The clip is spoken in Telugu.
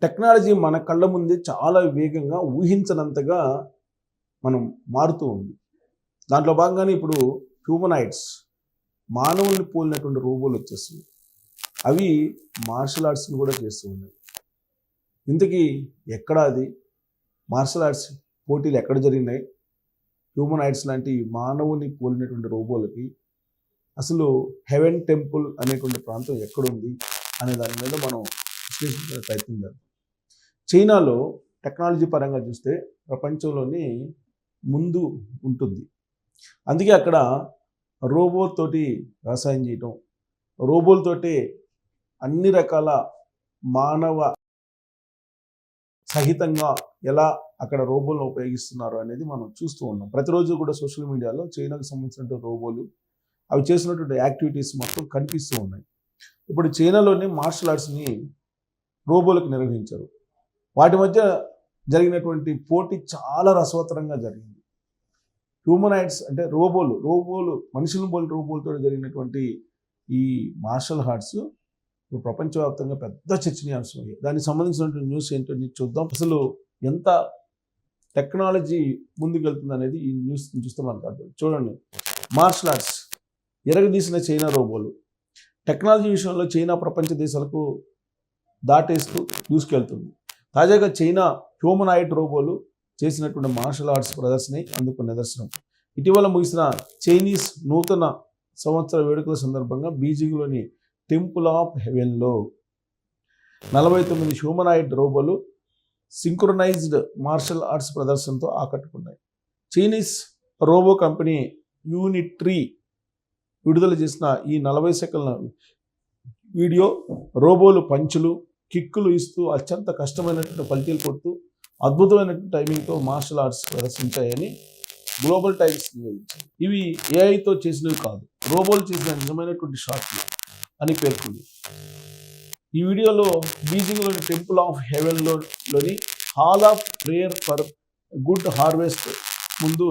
టెక్నాలజీ మన కళ్ళ ముందే చాలా వేగంగా ఊహించనంతగా మనం మారుతూ ఉంది. దాంట్లో భాగంగానే ఇప్పుడు హ్యూమనాయిడ్స్ మానవుల్ని పోలినటువంటి రోబోలు వచ్చేస్తున్నాయి. అవి మార్షల్ ఆర్ట్స్ని కూడా చేస్తూ ఉన్నాయి. ఇంతకీ ఎక్కడ అది మార్షల్ ఆర్ట్స్ పోటీలు ఎక్కడ జరిగినాయి? హ్యూమనాయిడ్స్ లాంటి మానవుని పోలినటువంటి రోబోలకి అసలు హెవెన్ టెంపుల్ అనేటువంటి ప్రాంతం ఎక్కడుంది అనే దాని మీద మనం విశ్లేషించే ప్రయత్నం చేద్దాం. చైనాలో టెక్నాలజీ పరంగా చూస్తే ప్రపంచంలోని ముందు ఉంటుంది. అందుకే అక్కడ రోబోతోటి వ్యవసాయం చేయటం, రోబోలతోటి అన్ని రకాల మానవ సహితంగా ఎలా అక్కడ రోబోలను ఉపయోగిస్తున్నారు అనేది మనం చూస్తూ ఉన్నాం. ప్రతిరోజు కూడా సోషల్ మీడియాలో చైనాకు సంబంధించినటువంటి రోబోలు అవి చేసినటువంటి యాక్టివిటీస్ మొత్తం కనిపిస్తూ ఉన్నాయి. ఇప్పుడు చైనాలోని మార్షల్ ఆర్ట్స్ని రోబోలకు నిర్వహించారు. వాటి మధ్య జరిగినటువంటి పోటీ చాలా రసవత్తరంగా జరిగింది. హ్యూమనాయిడ్స్ అంటే రోబోలు మనుషులను పోలిన రోబోలతో జరిగినటువంటి ఈ మార్షల్ ఆర్ట్స్ ఇప్పుడు ప్రపంచవ్యాప్తంగా పెద్ద చర్చనీయాంశం అయ్యాయి. దానికి సంబంధించినటువంటి న్యూస్ ఏంటో చూద్దాం. అసలు ఎంత టెక్నాలజీ ముందుకెళ్తుంది అనేది ఈ న్యూస్ చూస్తే మనకు అర్థం. చూడండి, మార్షల్ ఆర్ట్స్ ఎరగదీసిన చైనా రోబోలు. టెక్నాలజీ విషయంలో చైనా ప్రపంచ దేశాలకు దాటేస్తూ దూసుకెళ్తుంది. తాజాగా చైనా హ్యూమనాయిడ్ రోబోలు చేసినటువంటి మార్షల్ ఆర్ట్స్ ప్రదర్శన అందుకు నిదర్శనం. ఇటీవల ముగిసిన చైనీస్ నూతన సంవత్సర వేడుకల సందర్భంగా బీజింగ్లోని టెంపుల్ ఆఫ్ హెవెన్లో 49 హ్యూమనాయిడ్ రోబోలు సింక్రొనైజ్డ్ మార్షల్ ఆర్ట్స్ ప్రదర్శనతో ఆకట్టుకున్నాయి. చైనీస్ రోబో కంపెనీ యూనిట్రీ విడుదల చేసిన ఈ 40 సెకన్ల వీడియో రోబోలు పంచులు కిక్కులు ఇస్తూ అత్యంత కష్టమైనటువంటి పల్టీలు కొడుతూ అద్భుతమైనటువంటి టైమింగ్తో మార్షల్ ఆర్ట్స్ ప్రదర్శించాయని గ్లోబల్ టైమ్స్ నివేదించింది. ఇవి ఏఐతో చేసినవి కాదు, రోబోలు చేసిన నిజమైనటువంటి షాట్లు అని పేర్కొంది. ఈ వీడియోలో బీజింగ్లోని టెంపుల్ ఆఫ్ హెవెన్లోని Hall of Prayer for Good Harvest ముందు